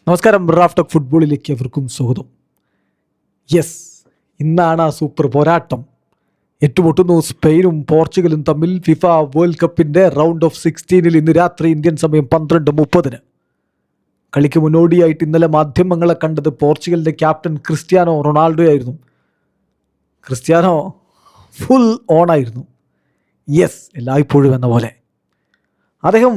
നമസ്കാരം. Raf talk ഫുട്ബോളിലേക്ക് അവർക്കും സ്വാഗതം. യെസ്, ഇന്നാണ് ആ സൂപ്പർ പോരാട്ടം. ഏറ്റുമുട്ടുന്നു സ്പെയിനും പോർച്ചുഗലും തമ്മിൽ. ഫിഫ വേൾഡ് കപ്പിൻ്റെ റൗണ്ട് ഓഫ് 16 ഇന്ന് രാത്രി ഇന്ത്യൻ സമയം 12:30 കളിക്ക് മുന്നോടിയായിട്ട് ഇന്നലെ മാധ്യമങ്ങളെ കണ്ടത് പോർച്ചുഗലിൻ്റെ ക്യാപ്റ്റൻ ക്രിസ്ത്യാനോ റൊണാൾഡോ ആയിരുന്നു. ക്രിസ്ത്യാനോ ഫുൾ ഓണായിരുന്നു. യെസ്, എല്ലായ്പ്പോഴും എന്ന പോലെ അദ്ദേഹം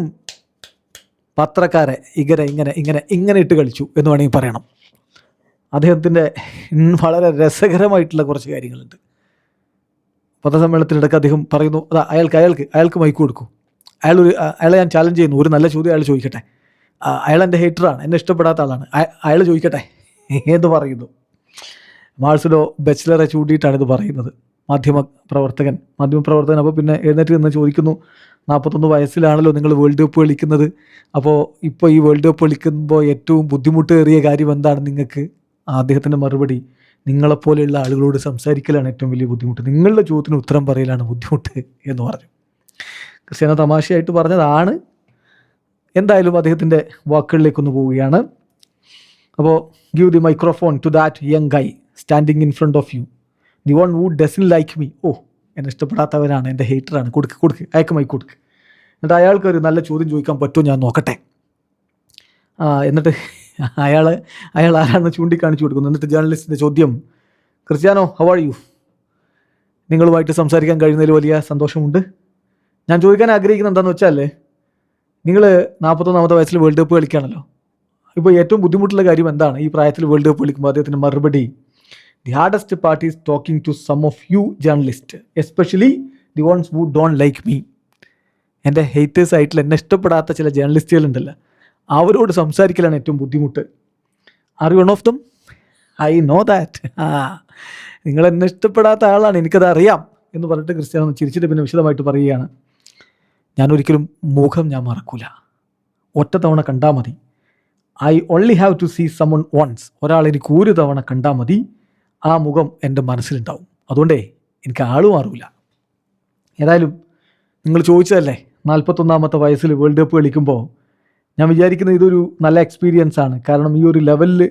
പത്രക്കാരെ ഇങ്ങനെ ഇട്ട് കളിച്ചു എന്ന് വേണമെങ്കിൽ പറയണം. അദ്ദേഹത്തിൻ്റെ വളരെ രസകരമായിട്ടുള്ള കുറച്ച് കാര്യങ്ങളുണ്ട്. പത്രസമ്മേളനത്തിനിടയ്ക്ക് അദ്ദേഹം പറയുന്നു, അതാ അയാൾക്ക് മൈക്ക് കൊടുക്കൂ, അയാളെ ഞാൻ ചാലഞ്ച് ചെയ്യുന്നു, ഒരു നല്ല ചോദ്യം അയാൾ ചോദിക്കട്ടെ, അയാൾ എൻ്റെ ഹേറ്ററാണ്, എന്നെ ഇഷ്ടപ്പെടാത്ത ആളാണ്, അയാൾ ചോദിക്കട്ടെ എന്ന് പറയുന്നു. മാർസലോ ബെച്ച്ലറെ ചൂണ്ടിയിട്ടാണ് ഇത് പറയുന്നത്. മാധ്യമപ്രവർത്തകൻ. അപ്പോൾ പിന്നെ എഴുന്നേറ്റ് നിന്ന് ചോദിക്കുന്നു, 41 വയസ്സിലാണല്ലോ നിങ്ങൾ വേൾഡ് കപ്പ് കളിക്കുന്നത്, അപ്പോൾ ഇപ്പോൾ ഈ വേൾഡ് കപ്പ് കളിക്കുമ്പോൾ ഏറ്റവും ബുദ്ധിമുട്ടേറിയ കാര്യം എന്താണ് നിങ്ങൾക്ക്? അദ്ദേഹത്തിൻ്റെ മറുപടി, നിങ്ങളെപ്പോലെയുള്ള ആളുകളോട് സംസാരിക്കലാണ് ഏറ്റവും വലിയ ബുദ്ധിമുട്ട്, നിങ്ങളുടെ ചോദ്യത്തിന് ഉത്തരം പറയലാണ് ബുദ്ധിമുട്ട് എന്ന് പറഞ്ഞു. ക്രിസ്ത്യാനോ തമാശയായിട്ട് പറഞ്ഞതാണ്. എന്തായാലും അദ്ദേഹത്തിൻ്റെ വാക്കുകളിലേക്കൊന്ന് പോവുകയാണ്. അപ്പോൾ give the microphone to that young guy standing in front of you, the one who doesn't like me. എന്നെ ഇഷ്ടപ്പെടാത്തവരാണ്, എൻ്റെ ഹേറ്ററാണ്, കൊടുക്ക് അയക്ക് മൈക്ക് കൊടുക്ക്. എന്നിട്ട് അയാൾക്ക് ഒരു നല്ല ചോദ്യം ചോദിക്കാൻ പറ്റുമോ ഞാൻ നോക്കട്ടെ. എന്നിട്ട് അയാൾ ആരാണെന്ന് ചൂണ്ടിക്കാണിച്ചു കൊടുക്കുന്നു. എന്നിട്ട് ജേർണലിസ്റ്റിൻ്റെ ചോദ്യം, ക്രിസ്ത്യാനോ ഹൗ ആർ യു? നിങ്ങളുമായിട്ട് സംസാരിക്കാൻ കഴിയുന്നതിൽ വലിയ സന്തോഷമുണ്ട്. ഞാൻ ചോദിക്കാൻ ആഗ്രഹിക്കുന്നത് എന്താണെന്ന് വെച്ചാൽ, നിങ്ങൾ 41 വയസ്സിൽ വേൾഡ് കപ്പ് കളിക്കുകയാണല്ലോ, ഇപ്പോൾ ഏറ്റവും ബുദ്ധിമുട്ടുള്ള കാര്യം എന്താണ് ഈ പ്രായത്തിൽ വേൾഡ് കപ്പ് കളിക്കുമ്പോൾ? അദ്ദേഹത്തിൻ്റെ മറുപടി, the hardest part is talking to some of you journalists, especially the ones who don't like me. എൻ്റെ ഹേറ്റേഴ്സ് ആയിട്ടുള്ള, എന്നെ ഇഷ്ടപ്പെടാത്ത ചില ജേർണലിസ്റ്റുകളുണ്ടല്ലോ, അവരോട് സംസാരിക്കലാണ് ഏറ്റവും ബുദ്ധിമുട്ട്. Are you one of them? I know that. നിങ്ങൾ എന്നെ ഇഷ്ടപ്പെടാത്ത ആളാണ്, എനിക്കത് അറിയാം എന്ന് പറഞ്ഞിട്ട് ക്രിസ്ത്യാനോ ചിരിച്ചിട്ട് പിന്നെ വിശദമായിട്ട് പറയുകയാണ്, ഞാനൊരിക്കലും മുഖം ഞാൻ മറക്കൂല, ഒറ്റ തവണ കണ്ടാൽ മതി. I only have to see someone once. ഒരാൾ എനിക്ക് ഒരു തവണ കണ്ടാൽ മതി, ആ മുഖം എൻ്റെ മനസ്സിലുണ്ടാവും, അതുകൊണ്ടേ എനിക്ക് ആളും മാറില്ല. ഏതായാലും നിങ്ങൾ ചോദിച്ചതല്ലേ, 41 വയസ്സിൽ വേൾഡ് കപ്പ് കളിക്കുമ്പോൾ ഞാൻ വിചാരിക്കുന്നത് ഇതൊരു നല്ല എക്സ്പീരിയൻസ് ആണ്. കാരണം ഈ ഒരു ലെവലിൽ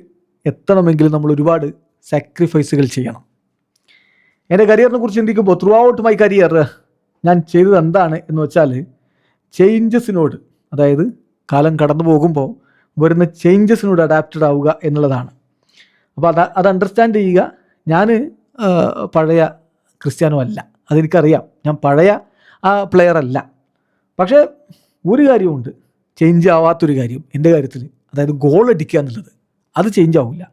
എത്തണമെങ്കിൽ നമ്മൾ ഒരുപാട് സാക്രിഫൈസുകൾ ചെയ്യണം. എൻ്റെ കരിയറിനെ കുറിച്ച് ചിന്തിക്കുമ്പോൾ ത്രൂ ഔട്ട് മൈ കരിയർ ഞാൻ ചെയ്തത് എന്താണ് എന്ന് വെച്ചാൽ, ചേഞ്ചസിനോട്, അതായത് കാലം കടന്നു പോകുമ്പോൾ വരുന്ന ചേഞ്ചസിനോട് അഡാപ്റ്റഡ് ആവുക എന്നുള്ളതാണ്. അപ്പോൾ അത് അണ്ടർസ്റ്റാൻഡ് ചെയ്യുക. ഞാൻ പഴയ ക്രിസ്ത്യാനോ അല്ല, അതെനിക്കറിയാം, ഞാൻ പഴയ ആ പ്ലെയർ അല്ല. പക്ഷേ ഒരു കാര്യമുണ്ട്, ചേഞ്ച് ആവാത്തൊരു കാര്യം എൻ്റെ കാര്യത്തിൽ, അതായത് ഗോൾ അടിക്കുക എന്നുള്ളത്, അത് ചേഞ്ച് ആവില്ല.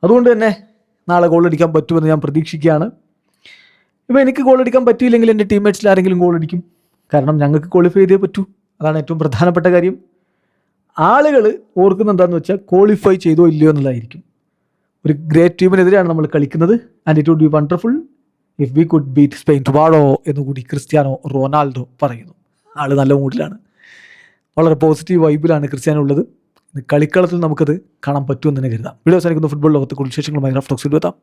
അതുകൊണ്ട് തന്നെ നാളെ ഗോൾ അടിക്കാൻ പറ്റുമെന്ന് ഞാൻ പ്രതീക്ഷിക്കുകയാണ്. ഇപ്പോൾ എനിക്ക് ഗോൾ അടിക്കാൻ പറ്റിയില്ലെങ്കിൽ എൻ്റെ ടീംമേറ്റ്സിൽ ആരെങ്കിലും ഗോൾ അടിക്കും. കാരണം ഞങ്ങൾക്ക് ക്വാളിഫൈ ചെയ്തേ പറ്റൂ, അതാണ് ഏറ്റവും പ്രധാനപ്പെട്ട കാര്യം. ആളുകൾ ഓർക്കുന്നത് എന്താണെന്ന് വെച്ചാൽ, ക്വാളിഫൈ ചെയ്തോ ഇല്ലയോ എന്നുള്ളതായിരിക്കും. ഒരു ഗ്രേറ്റ് ടീമിനെതിരെയാണ് നമ്മൾ കളിക്കുന്നത്, and it would be wonderful if we could beat Spain tomorrow എന്നുകൂടി ക്രിസ്ത്യാനോ റൊണാൾഡോ പറയുന്നു. ആൾ നല്ല മൂഡിലാണ്, വളരെ പോസിറ്റീവ് വൈബിലാണ് ക്രിസ്ത്യാനോ ഉള്ളത്. കളിക്കളത്തിൽ നമുക്കത് കാണാൻ പറ്റുമെന്ന് തന്നെ കരുതാം. വീഡിയോ അവസാനിക്കുന്ന ഫുട്ബോൾ ലോകത്തെ കൂടുതൽ വിശേഷങ്ങളുമായി റാഫ് ടോക്സിൽ എത്താം.